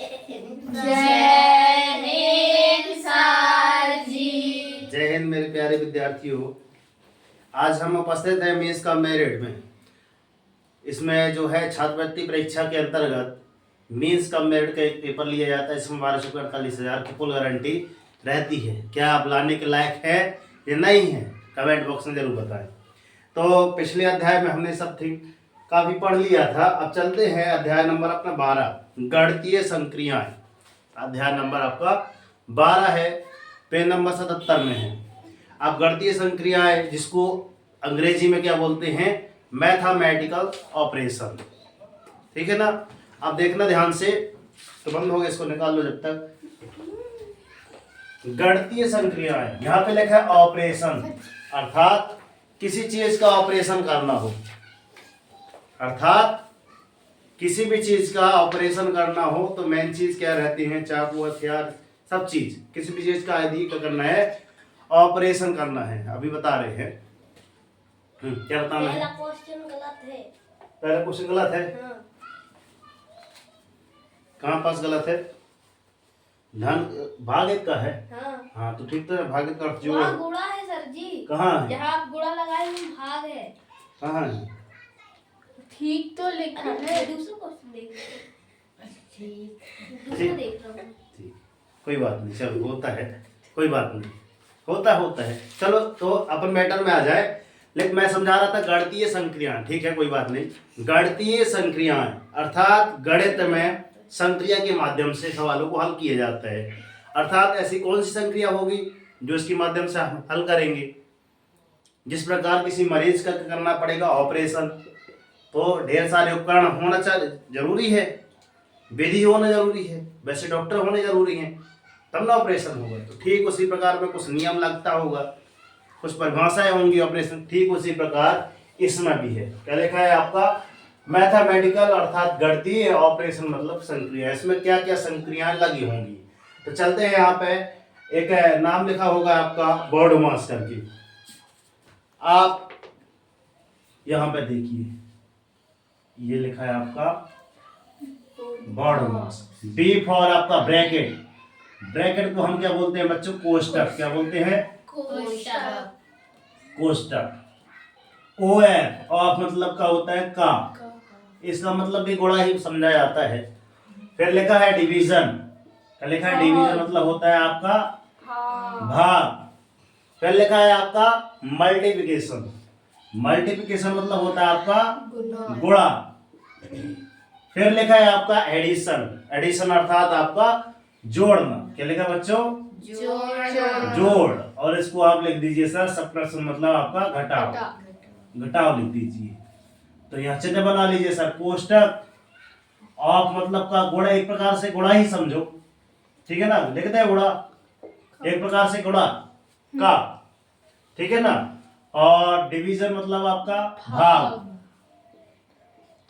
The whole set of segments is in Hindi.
जय हिंद सर जी। जय हिंद मेरे प्यारे विद्यार्थियों। आज हम उपस्थित हैं मेंस का मेरिट में। इसमें जो है छात्रवृत्ति परीक्षा के अंतर्गत मेंस का मेरिट का एक पेपर लिया जाता है। इसमें 12,48,000 की फुल गारंटी रहती है। क्या आप लाने के लायक है या नहीं है, कमेंट बॉक्स में जरूर बताएं। तो पिछले अध्याय में हमने सब ठीक काफी पढ़ लिया था। अब चलते हैं अध्याय नंबर अपना 12, गणितीय संक्रियाएं। अध्याय नंबर आपका 12 है, पेज नंबर 77 में है। अब गणितीय संक्रियाएं, जिसको अंग्रेजी में क्या बोलते हैं, मैथमेटिकल ऑपरेशन। ठीक है ना। अब देखना ध्यान से, तो बंद हो गया, इसको निकाल लो जब तक। गणितीय संक्रियाएं, यहाँ पे लिखा है ऑपरेशन, अर्थात किसी चीज का ऑपरेशन करना हो, अर्थात किसी भी चीज का ऑपरेशन करना हो तो मेन चीज क्या रहती है, चाकू, हथियार, सब चीज। किसी भी चीज का यदि क्या करना है, ऑपरेशन करना है। अभी बता रहे हैं क्या बताना है। पहला क्वेश्चन गलत है। पहला क्वेश्चन गलत है। हाँ। कहाँ पास गलत है? धन भागित का है। हाँ। हाँ तो ठीक तो है, भागित का अर्थ जो वहाँ गुणा है सर जी। कहाँ है? जहाँ आप गुणा लगाए वहाँ भाग है। कहाँ है? ठीक तो लिखा है। दूसरा क्वेश्चन देख दूसरा देख रहा हूँ। ठीक, कोई बात नहीं, चलो होता है, कोई बात नहीं, होता है। चलो तो अपन मैटर में आ जाए। लेकिन मैं समझा रहा था गणितीय संक्रियाएं, ठीक है, कोई बात नहीं। गणितीय संक्रियाएं अर्थात गणित में संक्रिया के माध्यम से सवालों को हल किया जाता है। अर्थात ऐसी कौन सी संक्रिया होगी जो इसके माध्यम से हम हल करेंगे। जिस प्रकार किसी मरीज का करना पड़ेगा ऑपरेशन, तो ढेर सारे उपकरण होना जरूरी है, विधि होना जरूरी है, वैसे डॉक्टर होने जरूरी हैं, तब ना ऑपरेशन होगा। तो ठीक उसी प्रकार में कुछ नियम लगता होगा, कुछ परिभाषाएं होंगी ऑपरेशन, ठीक उसी प्रकार इसमें भी है। क्या लिखा है आपका, मैथमेटिकल अर्थात गणितीय ऑपरेशन मतलब संक्रिया। इसमें क्या क्या संक्रियाएं लगी होंगी। तो चलते हैं, यहाँ पे एक नाम लिखा होगा आपका बॉडमास करके। आप यहाँ पे देखिए, ये लिखा है आपका बॉडमास। बी फॉर आपका ब्रैकेट। ब्रैकेट को हम क्या बोलते हैं बच्चों, कोष्टक। क्या बोलते हैं? कोष्टक। ओ एफ, ऑफ मतलब का होता है का, इसका मतलब भी गुणा ही समझा जाता है। फिर लिखा है डिवीजन। क्या लिखा है? डिवीजन मतलब होता है आपका भाग। फिर लिखा है आपका मल्टीप्लिकेशन। मल्टीप्लिकेशन मतलब होता है आपका गुणा। फिर लिखा है आपका एडिशन। एडिशन अर्थात आपका जोड़ना। क्या लिखा बच्चों? जोड़। और इसको आप लिख दीजिए सर सब्ट्रैक्शन मतलब आपका घटाव। घटाव लिख दीजिए। तो यहाँ चिन्ह बना लीजिए सर, कोष्टक। ऑफ मतलब का गुणा, एक प्रकार से गुणा ही समझो, ठीक है ना, लिखते हैं गुणा, एक प्रकार से गुणा का, ठीक है ना। और डिवीजन मतलब आपका भाग,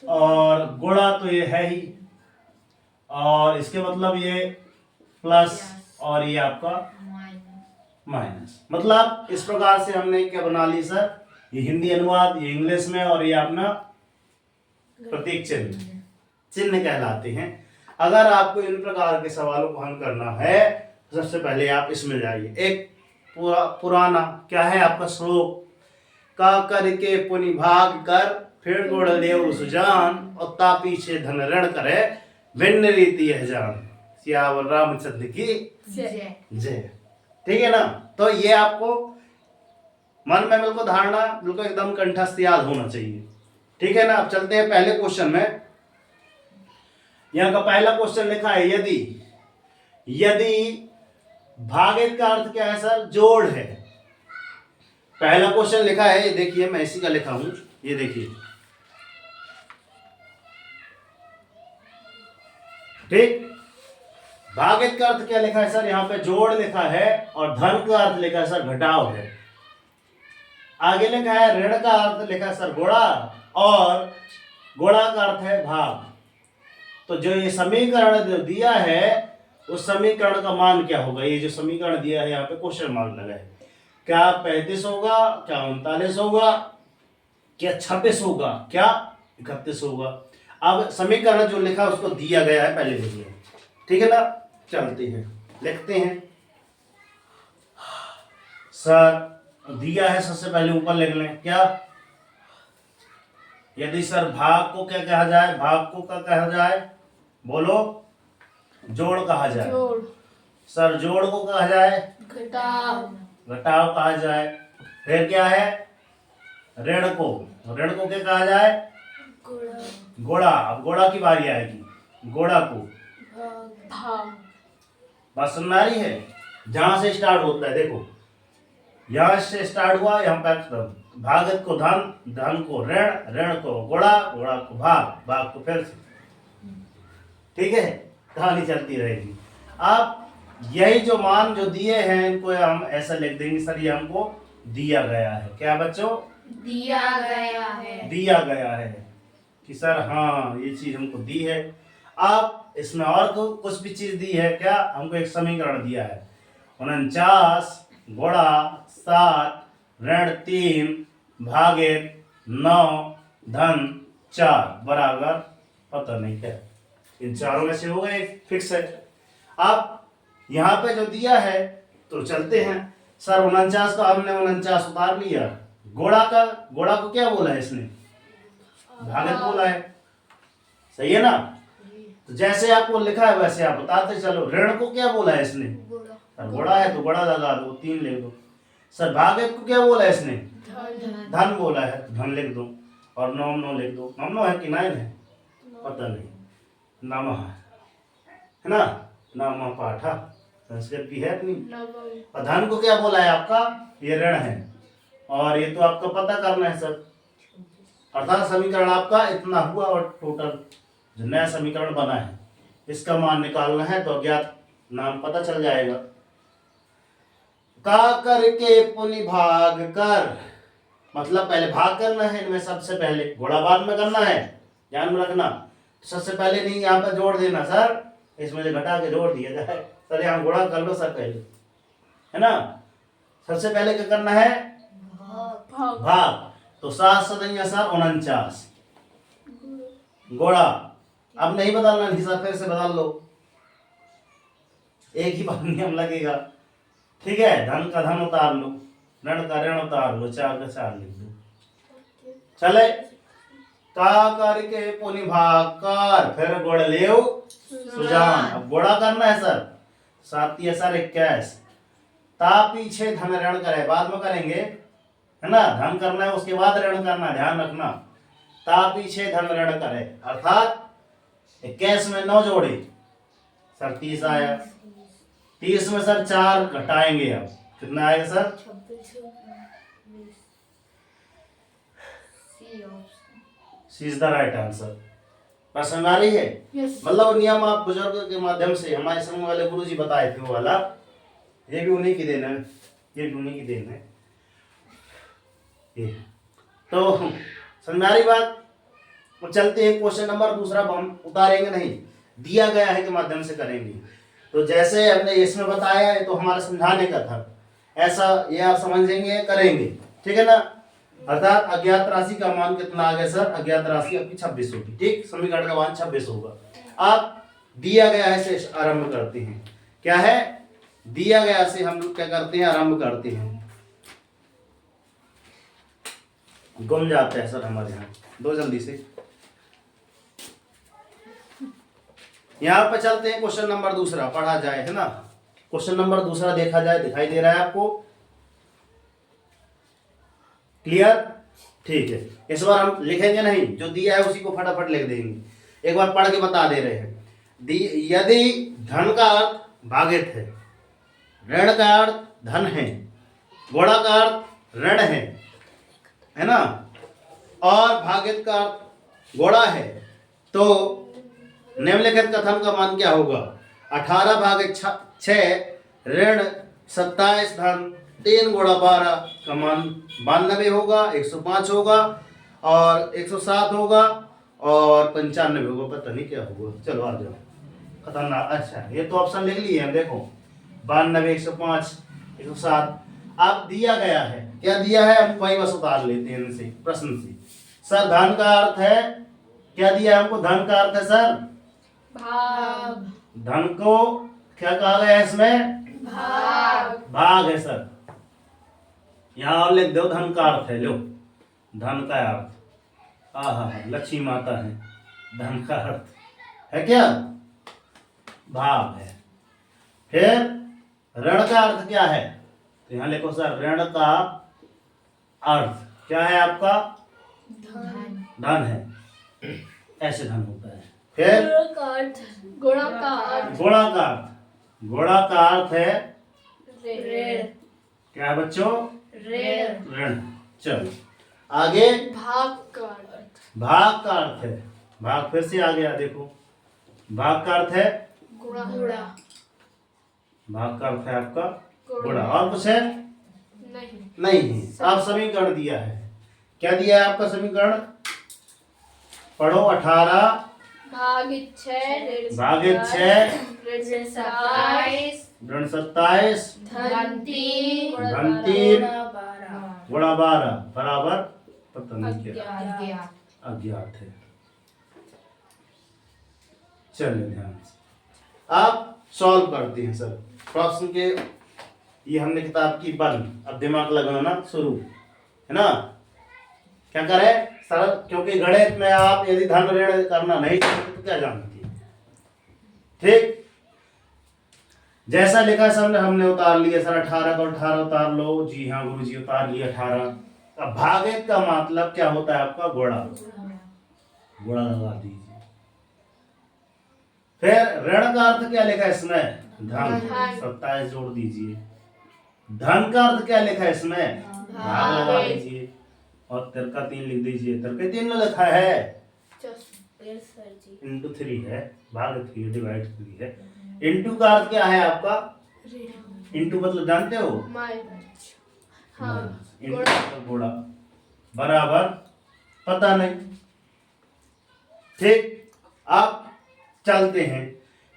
और गुणा तो ये है ही, और इसके मतलब ये प्लस, और ये आपका माइनस। मतलब इस प्रकार से हमने क्या बना ली सर, ये हिंदी अनुवाद, ये इंग्लिश में, और ये अपना प्रतीक चिन्ह, चिन्ह कहलाते हैं। अगर आपको इन प्रकार के सवालों को हल करना है तो सबसे पहले आप इसमें जाइए। एक पुराना क्या है आपका श्लोक, का करके पुनि भाग कर फिर गुण देव सुजान, और ता पीछे धन ऋण करे भिन्न रीति है जान। सियावर रामचंद्र की जय। ठीक है ना। तो ये आपको मन में बिल्कुल धारणा, बिल्कुल एकदम कंठस्थ याद होना चाहिए, ठीक है ना। अब चलते हैं पहले क्वेश्चन में। यहाँ का पहला क्वेश्चन लिखा है यदि। यदि भागित का अर्थ क्या है सर, जोड़ है। पहला क्वेश्चन लिखा है, ये देखिए मैं इसी का लिखा हूं, ये देखिए, ठीक। भागित का अर्थ क्या लिखा है सर, यहाँ पे जोड़ लिखा है, और धन का अर्थ लिखा है सर घटाव है। आगे लिखा है ऋण का अर्थ लिखा है सर गुणा, और गुणा का अर्थ है भाग। तो जो ये समीकरण जो दिया है उस समीकरण का मान क्या होगा। ये जो समीकरण दिया है यहाँ पे क्वेश्चन मार्क लगा है। क्या 35 होगा, क्या 39 होगा, क्या 26 होगा, क्या 31 होगा। अब समीकरण जो लिखा उसको दिया गया है, पहले देखिए, ठीक है ना, चलते हैं लिखते हैं। सर दिया है, सबसे पहले ऊपर लिख लें क्या, यदि सर भाग को क्या कहा जाए, भाग को क्या कहा जाए, बोलो, जोड़ कहा जाए। जोड़। सर जोड़ को कहा जाए घटाव। घटाव कहा जाए। फिर क्या है, ऋण को क्या कहा जाए, गुणा। गोड़ा। अब गोड़ा की बारी आएगी, गोड़ा को भाग। बात समझ आ रही है, जहां से स्टार्ट होता है, देखो यहां से स्टार्ट हुआ, यहाँ पे खत्म। भागत को धन, धन को ऋण, ऋण को गोड़ा, गोड़ा को भाग, भाग को फिर से, ठीक है, कहानी चलती रहेगी। अब यही जो मान जो दिए हैं इनको हम ऐसा लिख देंगे, सर ये हमको दिया गया है। क्या बच्चों, दिया गया है। दिया गया है कि सर हाँ ये चीज हमको दी है। अब इसमें और कुछ भी चीज दी है क्या, हमको एक समीकरण दिया है, 49 गुणा 7 ऋण 3 भागित 9 धन 4 बराबर पता नहीं क्या, इन चारों में से हो गए, फिक्स है। अब यहाँ पे जो दिया है तो चलते हैं। सर 49 का हमने 49 उतार लिया, गोड़ा को क्या बोला है इसने, भागत बोला है, सही है ना। तो जैसे आपको लिखा है वैसे आप बताते चलो। ऋण को क्या बोला है इसने, सर गोड़ा है तो गोड़ा लगा दो, 3 लिख दो। सर भागत को क्या बोला है इसने, धन बोला है तो धन लिख दो, और 9 लिख दो। 9 है कि 9 है पता नहीं, नमः है ना, नमः पाठा संस्कृत की है अपनी। और धन को क्या बोला है आपका, ये ऋण है, और ये तो आपका पता करना है सर। अर्थात समीकरण आपका इतना हुआ, और टोटल जो नया समीकरण बना है इसका मान निकालना है, तो अज्ञात नाम पता चल जाएगा। का करके पुनि भाग कर, मतलब पहले भाग करना है इनमें, सबसे पहले घोड़ा बाद में करना है, ध्यान में रखना। सबसे पहले नहीं यहाँ पर जोड़ देना सर, इसमें से घटा के जोड़ दिया जाए। सर यहाँ घोड़ा कर लो सर पहले, है ना। सबसे पहले क्या करना है, भाग। तो 7 सदैया सर 49 घोड़ा। अब नहीं बदलना, नहीं सर फिर से बदल लो, एक ही बार नियम लगेगा, ठीक है। धन का धन उतार लो, ऋण का ऋण उतार लो, 4 का 4 लिख दो, चले। का करके पुनि भाग कर, फिर गोड़ लेव सुजान। अब गोड़ा करना है सर, 7 सर 21, ता पीछे धन ऋण करे, बाद में करेंगे, है ना। धन करना है उसके बाद ऋण करना, ध्यान रखना। ता पीछे धन ऋण करे, अर्थात 21 में 9 जोड़े सर 30 आया। 30 में सर 4 घटाएंगे, अब कितना आएगा sir, C is the right answer. पसंद आ रही है, मतलब नियम आप बुजुर्ग के माध्यम से हमारे संग वाले गुरु जी बताए थे वो वाला, ये भी उन्हीं की देन है, ये भी उन्हीं की देन है ये। तो समझ आ रही बात। तो चलते हैं क्वेश्चन नंबर दूसरा, हम उतारेंगे नहीं, दिया गया है के माध्यम से करेंगे। तो जैसे हमने इसमें बताया है तो हमारा समझाने का था, ऐसा ये आप समझेंगे करेंगे, ठीक है ना। अर्थात अज्ञात राशि का मान कितना आ गया सर, अज्ञात राशि आपकी 26 होगी, ठीक, समीकरण का मान 26 होगा। आप दिया गया है से आरंभ करते हैं, क्या है, दिया गया से हम लोग क्या करते हैं, आरंभ करते हैं। गुम जाते हैं सर हमारे यहाँ, दो जल्दी से। यहाँ पे चलते हैं क्वेश्चन नंबर दूसरा, पढ़ा जाए, है ना। क्वेश्चन नंबर दूसरा देखा जाए, दिखाई दे रहा है आपको, क्लियर, ठीक है। इस बार हम लिखेंगे नहीं, जो दिया है उसी को फटाफट लिख देंगे, एक बार पढ़ के बता दे रहे हैं। यदि धन का अर्थ भागित है, ऋण का अर्थ धन है, घोड़ा का अर्थ ऋण है ना, और भागित का अर्थ घोड़ा है, तो निम्नलिखित कथन का मान क्या होगा, 18 भागित 6 ऋण 27 धन 3 गुणा 12 का मान 92 होगा, 105 होगा, और 107 होगा, और 95 होगा, पता नहीं क्या होगा। चलो आ जाओ, खतरनाक। अच्छा ये तो ऑप्शन लिख लिए हैं, देखो 92 105 107। अब दिया गया है, क्या दिया है, हम वही बस उतार लेते हैं इनसे, प्रश्न से। सर धन का अर्थ है, क्या दिया है हमको, धन का अर्थ है सर भाग, धन को क्या कहा गया है इसमें? भाग। भाग है सर। यहाँ और लिख दो धन का अर्थ है, लो धन का अर्थ। आहा, लक्ष्मी माता है। धन का अर्थ है क्या? भाग है। फिर ऋण का अर्थ क्या है? तो यहाँ लिखो सर, ऋण का अर्थ क्या है आपका? धन। धन है, ऐसे धन होता है। फिर गुणा का अर्थ गुणा का अर्थ। गुणा का अर्थ है ऋण। क्या है बच्चों? ऋण। ऋण। चलो आगे। भाग का अर्थ भाग का अर्थ है, भाग फिर से आ गया देखो, भाग का अर्थ है गुणा। भाग का अर्थ है आपका गुणा। और कुछ है? नहीं। नहीं है। आप समीकरण दिया है, क्या दिया है आपका समीकरण? पढ़ो। 18 भागित 6 भागित 6 ऋण 27 ऋण 27 धन 3 धन 3 गुणा 12 बराबर पता नहीं क्या, अज्ञात है। चलिए ध्यान से आप सॉल्व करते हैं सर प्रश्न के। ये हमने किताब की बंद, अब दिमाग लगाना शुरू है ना। क्या करें सर, क्योंकि गणित में आप यदि धन ऋण करना नहीं जानते तो क्या जानते हैं। ठीक, जैसा लिखा सर हमने उतार लिया सर। 18 को 18 उतार लो। जी हाँ गुरु जी, उतार लिया 18। अब भागित का मतलब क्या होता है आपका? गुणा। गुणा लगा दीजिए। फिर ऋण का अर्थ क्या लिखा है इसमें? धन। 27 जोड़ दीजिए। धन का अर्थ क्या लिखा है इसमें? भाग लगा दीजिए और तिरका 3 लिख दीजिए। तिरके 3 में लिखा है इंटू 3 है, भाग 3 डिवाइड 3 है। इंटू का अर्थ क्या है आपका? इंटू मतलब जानते हो? इंटू मतलब गुणा बराबर पता नहीं। ठीक, आप चलते हैं।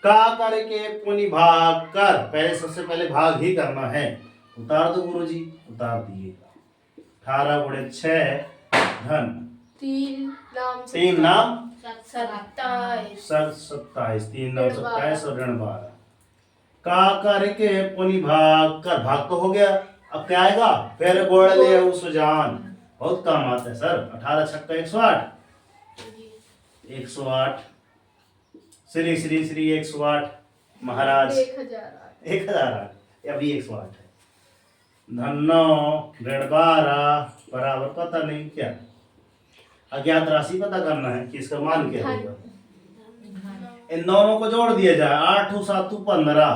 का करके पुनि भाग कर, पहले सबसे पहले भाग ही करना है। उतार दो गुरुजी, उतार दिए। 18 गुणे 6 धन 3 नाम 27 27 3 नाम 27 और ऋण 12। का करके पुनि भाग कर, भाग तो हो गया। अब क्या आएगा? फिर गोड़ ले सुजान, बहुत काम आता है सर। 18 छक्का 108 108 श्री श्री श्री 108 महाराज 1008 अभी 108 है। धन 9 ऋण 12 बराबर पता नहीं क्या। अज्ञात राशि पता करना है कि इसका मान क्या होगा। इन दोनों को जोड़ दिया जाए। 8 7 15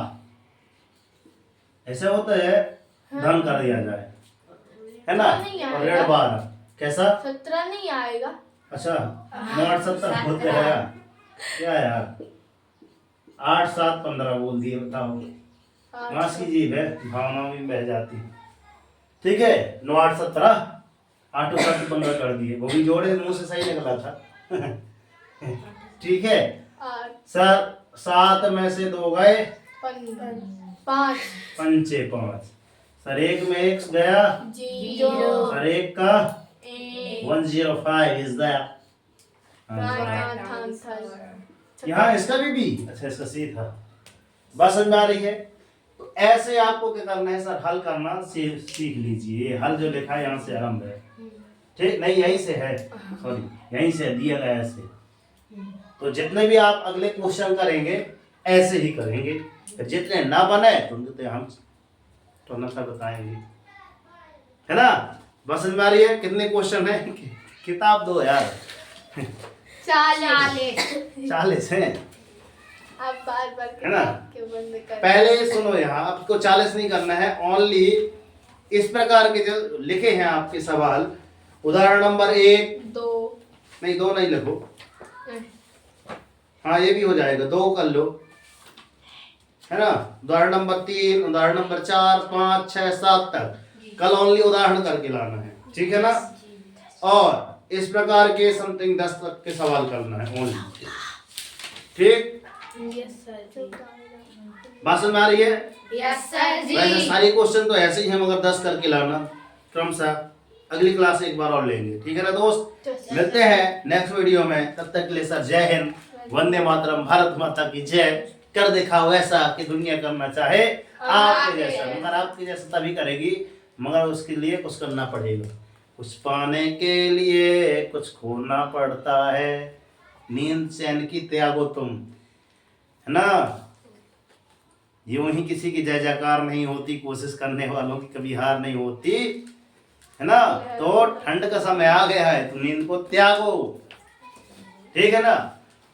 ऐसे होता है। धन कर दिया जाए, है ना। और ऋण 12 कैसा? 17 नहीं आएगा। अच्छा 9 8 70 बोलते हैं क्या यार? 8 7 15 बोल दिए, बताओ। मास की जीभ है, भावना में बह जाती है। ठीक है, 9 8 17 8 7 15 कर दिए, वो भी जोड़े मुंह से सही निकला था। ठीक है सर, 7 में से 2 गए 5 पंचे 5 सर। 1 में 1 गया 0 सर। 1 का 105 इज द यहाँ। इसका भी अच्छा, इसका सी था। बस समझ में आ रही है। तो ऐसे आपको क्या करना है सर? हल करना सीख लीजिए। ये हल जो लिखा है यहाँ से आरंभ है। ठीक, नहीं यहीं से है, सॉरी यहीं से दिया गया ऐसे। तो जितने भी आप अगले क्वेश्चन करेंगे ऐसे ही करेंगे। जितने ना बने तो हम तो न बताएंगे, है ना। बस समझ में आ रही है। कितने क्वेश्चन है? किताब दो यार। 40 है। आप बार है ना। बंद कर। पहले सुनो, यहाँ आपको 40 नहीं करना है। ओनली इस प्रकार के जो लिखे हैं आपके सवाल, उदाहरण नंबर 1 2 नहीं 2 नहीं लिखो। हाँ ये भी हो जाएगा, 2 कर लो, है ना। उदाहरण नंबर 3, उदाहरण नंबर 4 5 6 7 तक कल ओनली उदाहरण करके लाना है, ठीक है ना। और इस प्रकार के समथिंग 10 तक के सवाल करना है ओनली। ठीक, यस सर। बात समझ में आ रही है? यस सर जी। वैसे सारी क्वेश्चन तो ऐसे ही है, मगर 10 करके लाना क्रमशः। अगली क्लास एक बार और लेंगे, ठीक है ना दोस्त। मिलते हैं नेक्स्ट वीडियो में, तब तक के लिए सर जय हिंद, वंदे मातरम, भारत माता की जय। कर देखा वैसा कि दुनिया करना चाहे आपके जैसा, मगर आपके जैसा तभी करेगी, मगर उसके लिए कुछ करना पड़ेगा। कुछ पाने के लिए कुछ खोना पड़ता है, नींद चैन की त्यागो तुम, है ना। यूं ही किसी की जय जयकार नहीं होती, कोशिश करने वालों की कभी हार नहीं होती, है ना। तो ठंड का समय आ गया है तो नींद को त्यागो, ठीक है ना।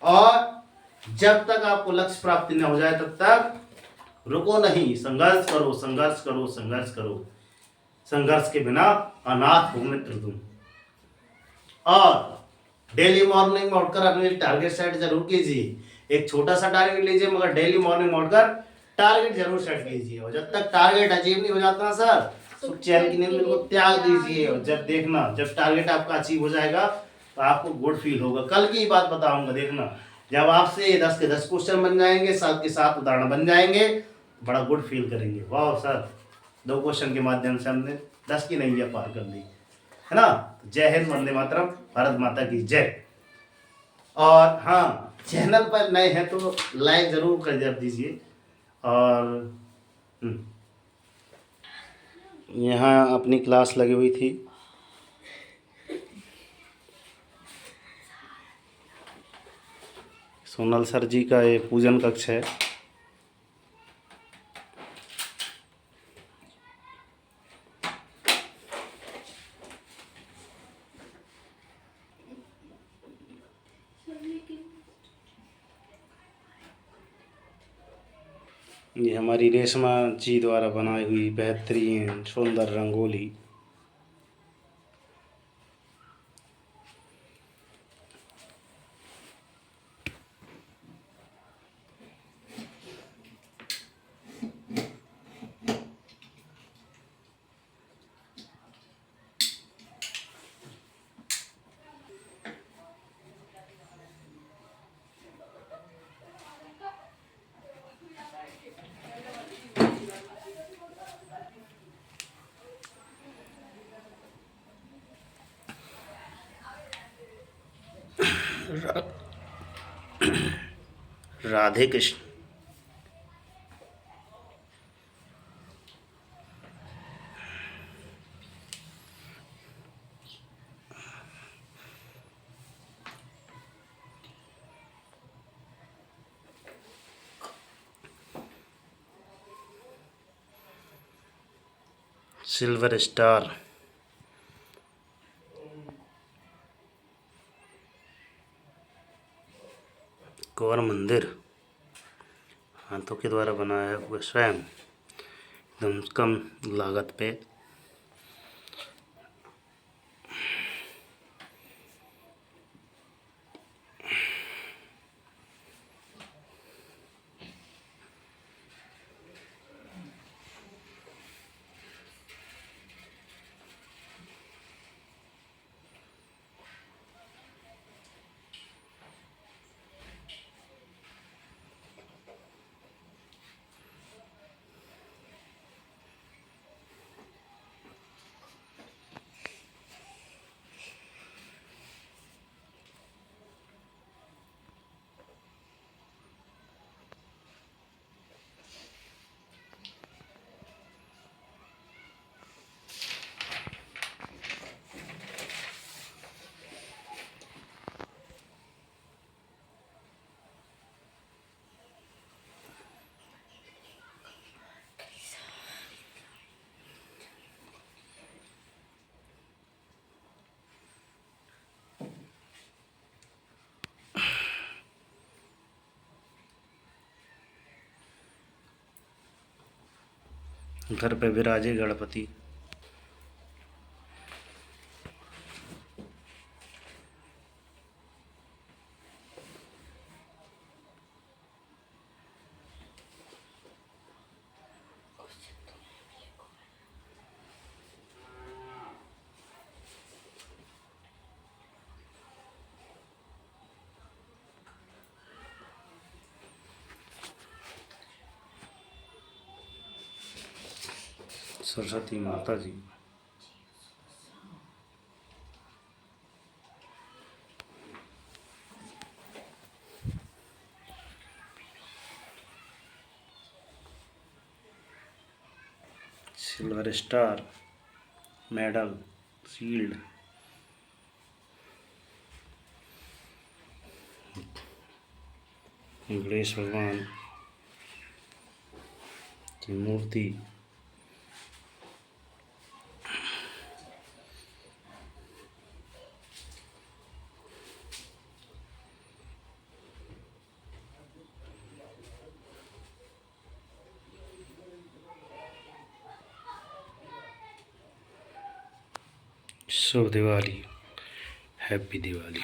और जब तक आपको लक्ष्य प्राप्ति न हो जाए तब तक रुको नहीं, संघर्ष करो संघर्ष करो संघर्ष करो। संघर्ष के बिना अनाथ हो मित्र तुम। और डेली मॉर्निंग में उठकर अपने टारगेट सेट जरूर कीजिए। एक छोटा सा टारगेट लीजिए, मगर डेली मॉर्निंग में उठकर टारगेट जरूर सेट कीजिए। और जब तक टारगेट अचीव नहीं हो जाता सर, तो चैन की नींद बिल्कुल त्याग दीजिए। और जब देखना, जब टारगेट आपका अचीव हो जाएगा तो आपको गुड फील होगा। कल की बात बताऊंगा, देखना जब आपसे 10 के 10 क्वेश्चन बन जाएंगे, 7 के 7 उदाहरण बन जाएंगे, बड़ा गुड फील करेंगे। वाह सर, 2 क्वेश्चन के माध्यम से हमने 10 की नैया पार कर ली, है ना। जय हिंद, वंदे मातरम, भारत माता की जय। और हाँ, चैनल पर नए हैं तो लाइक जरूर कर दीजिए। और यहाँ अपनी क्लास लगी हुई थी, सोनल सर जी का ये पूजन कक्ष है। ये हमारी रेशमा जी द्वारा बनाई हुई बेहतरीन सुंदर रंगोली। राधे कृष्ण। सिल्वर स्टार, कौर मंदिर हाथों के द्वारा बनाया हुआ स्वयं, एकदम कम लागत पे। घर पे विराजे गणपति। सरस्वती माता ji. Silver star, medal, shield, Ganesh भगवान की मूर्ति, शुभ दिवाली, हैप्पी दिवाली।